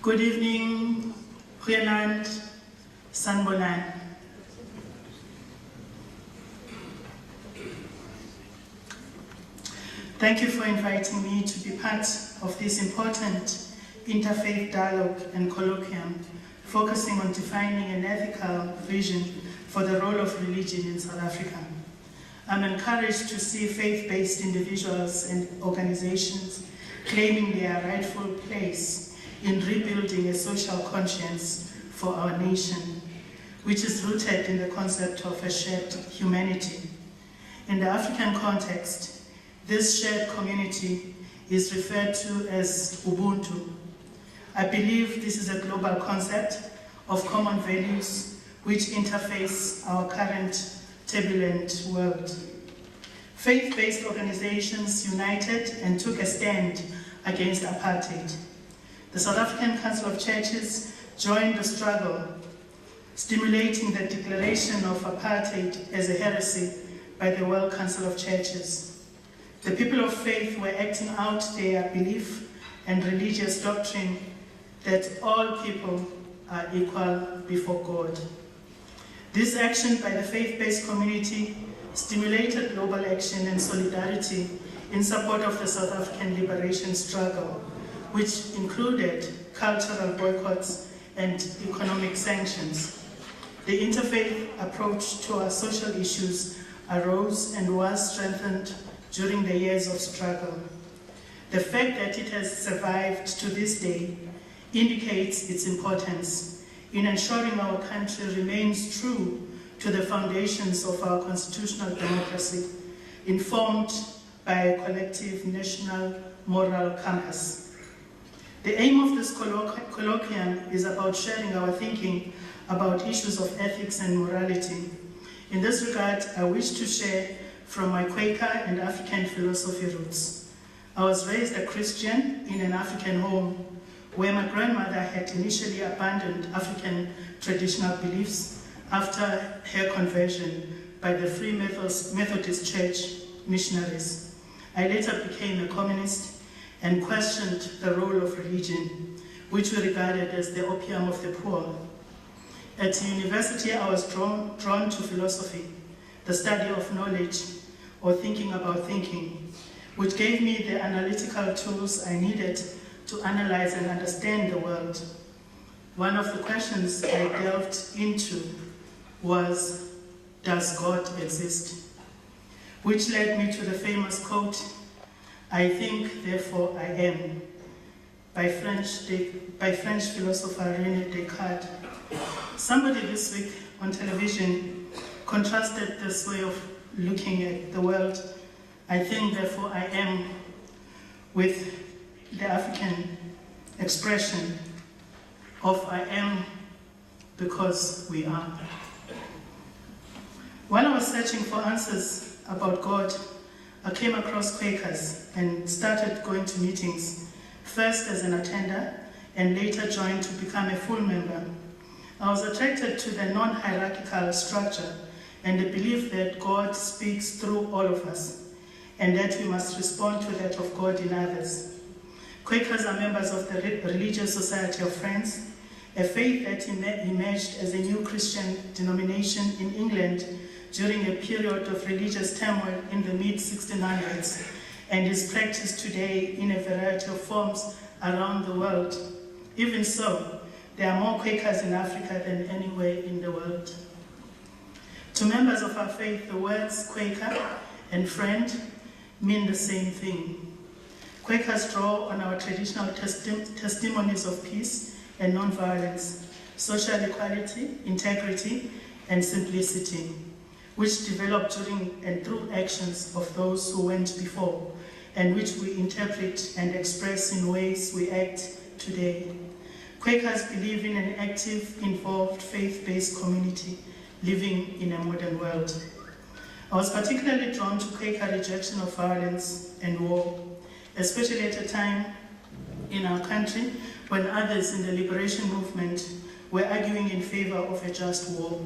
Good evening, goeienaand, sanibonani. Thank you for inviting me to be part of this important interfaith dialogue and colloquium focusing on defining an ethical vision for the role of religion in South Africa. I'm encouraged to see faith-based individuals and organizations claiming their rightful place in rebuilding a social conscience for our nation, which is rooted in the concept of a shared humanity. In the African context, this shared community is referred to as Ubuntu. I believe this is a global concept of common values which interface our current turbulent world. Faith-based organizations united and took a stand against apartheid. The South African Council of Churches joined the struggle, stimulating the declaration of apartheid as a heresy by the World Council of Churches. The people of faith were acting out their belief and religious doctrine that all people are equal before God. This action by the faith-based community stimulated global action and solidarity in support of the South African liberation struggle, which included cultural boycotts and economic sanctions. The interfaith approach to our social issues arose and was strengthened during the years of struggle. The fact that it has survived to this day indicates its importance in ensuring our country remains true to the foundations of our constitutional democracy, informed by a collective national moral compass. The aim of this colloquium is about sharing our thinking about issues of ethics and morality. In this regard, I wish to share from my Quaker and African philosophy roots. I was raised a Christian in an African home where my grandmother had initially abandoned African traditional beliefs after her conversion by the Free Methodist Church missionaries. I later became a communist and questioned the role of religion, which we regarded as the opium of the poor. At university, I was drawn to philosophy, the study of knowledge, or thinking about thinking, which gave me the analytical tools I needed to analyze and understand the world. One of the questions I delved into was, does God exist? Which led me to the famous quote, "I think, therefore I am," by French philosopher René Descartes. Somebody this week on television contrasted this way of looking at the world, "I think, therefore I am," with the African expression of "I am because we are." While I was searching for answers about God, I came across Quakers and started going to meetings, first as an attender and later joined to become a full member. I was attracted to the non-hierarchical structure and the belief that God speaks through all of us and that we must respond to that of God in others. Quakers are members of the Religious Society of Friends, a faith that emerged as a new Christian denomination in England during a period of religious turmoil in the mid-1600s and is practiced today in a variety of forms around the world. Even so, there are more Quakers in Africa than anywhere in the world. To members of our faith, the words Quaker and friend mean the same thing. Quakers draw on our traditional testimonies of peace and non-violence, social equality, integrity, and simplicity, which developed during and through actions of those who went before, and which we interpret and express in ways we act today. Quakers believe in an active, involved, faith-based community living in a modern world. I was particularly drawn to Quaker rejection of violence and war, especially at a time in our country when others in the liberation movement were arguing in favor of a just war.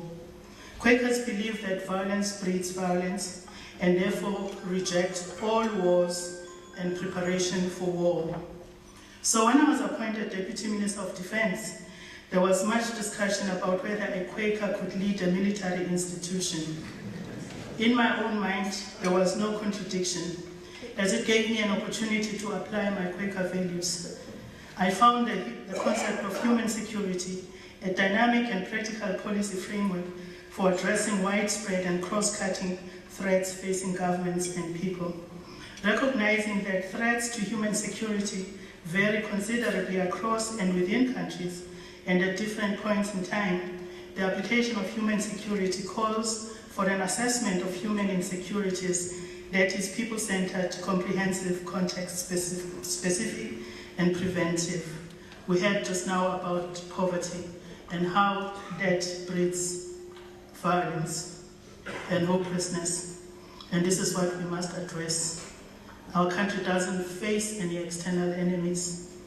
Quakers believe that violence breeds violence and therefore reject all wars and preparation for war. So when I was appointed Deputy Minister of Defense, there was much discussion about whether a Quaker could lead a military institution. In my own mind, there was no contradiction, as it gave me an opportunity to apply my Quaker values. I found the concept of human security a dynamic and practical policy framework for addressing widespread and cross-cutting threats facing governments and people. Recognizing that threats to human security vary considerably across and within countries and at different points in time, the application of human security calls for an assessment of human insecurities that is people-centered, comprehensive, context-specific, and preventive. We heard just now about poverty and how that breeds violence and hopelessness. And this is what we must address. Our country doesn't face any external enemies.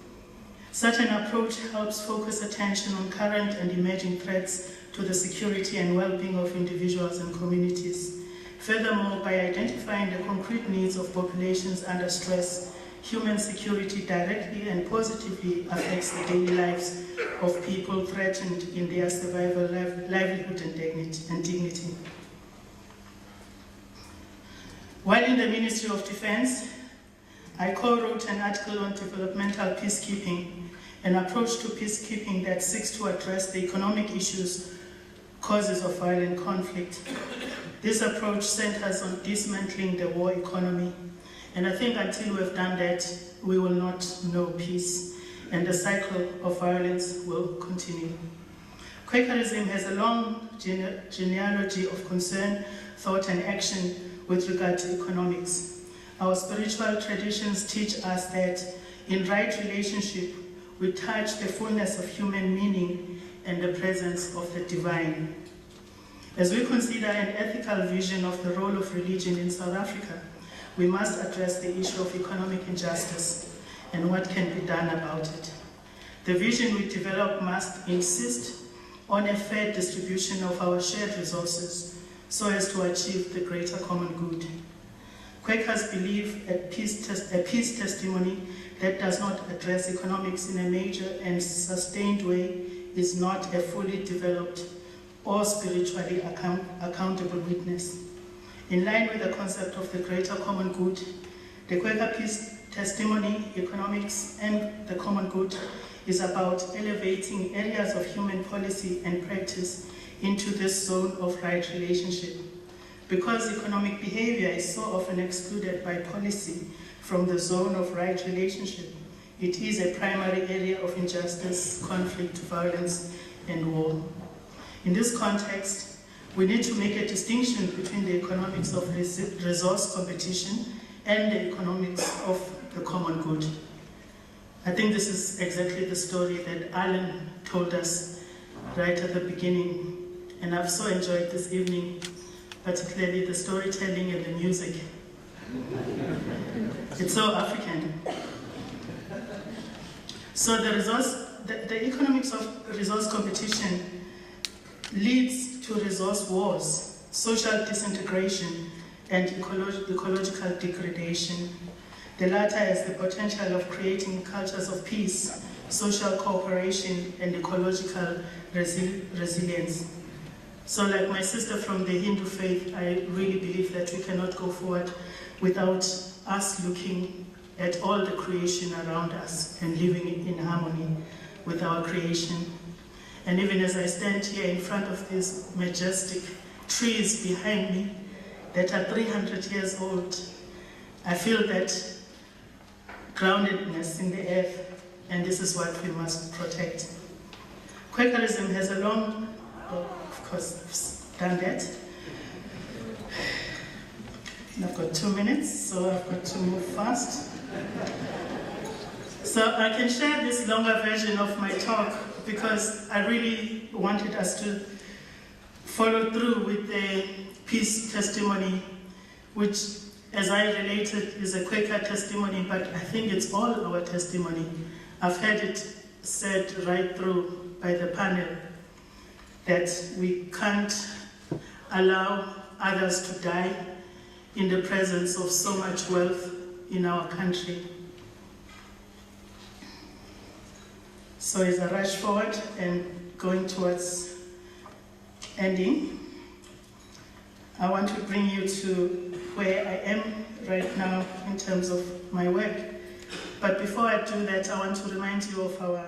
Such an approach helps focus attention on current and emerging threats to the security and well-being of individuals and communities. Furthermore, by identifying the concrete needs of populations under stress, human security directly and positively affects the daily lives of people threatened in their survival, livelihood, and dignity. While in the Ministry of Defense, I co-wrote an article on developmental peacekeeping, an approach to peacekeeping that seeks to address the economic issues, causes of violent conflict. This approach centers on dismantling the war economy. And I think until we've done that, we will not know peace, and the cycle of violence will continue. Quakerism has a long genealogy of concern, thought, and action with regard to economics. Our spiritual traditions teach us that in right relationship, we touch the fullness of human meaning and the presence of the divine. As we consider an ethical vision of the role of religion in South Africa, we must address the issue of economic injustice and what can be done about it. The vision we develop must insist on a fair distribution of our shared resources so as to achieve the greater common good. Quakers believe a peace testimony that does not address economics in a major and sustained way is not a fully developed or spiritually accountable witness. In line with the concept of the greater common good, the Quaker peace testimony, economics, and the common good is about elevating areas of human policy and practice into this zone of right relationship. Because economic behavior is so often excluded by policy from the zone of right relationship, it is a primary area of injustice, conflict, violence, and war. In this context, we need to make a distinction between the economics of resource competition and the economics of the common good. I think this is exactly the story that Alan told us right at the beginning, and I've so enjoyed this evening, particularly the storytelling and the music. It's so African. So the economics of resource competition leads to resource wars, social disintegration, and ecological degradation. The latter has the potential of creating cultures of peace, social cooperation, and ecological resilience. So like my sister from the Hindu faith, I really believe that we cannot go forward without us looking at all the creation around us and living in harmony with our creation. And even as I stand here in front of these majestic trees behind me that are 300 years old, I feel that groundedness in the earth, and this is what we must protect. Quakerism has a long, of course, I've done that. I've got 2 minutes, so I've got to move fast. So I can share this longer version of my talk because I really wanted us to follow through with the peace testimony, which, as I related, is a Quaker testimony, but I think it's all our testimony. I've heard it said right through by the panel that we can't allow others to die in the presence of so much wealth in our country. So as I rush forward and going towards ending, I want to bring you to where I am right now in terms of my work. But before I do that, I want to remind you of our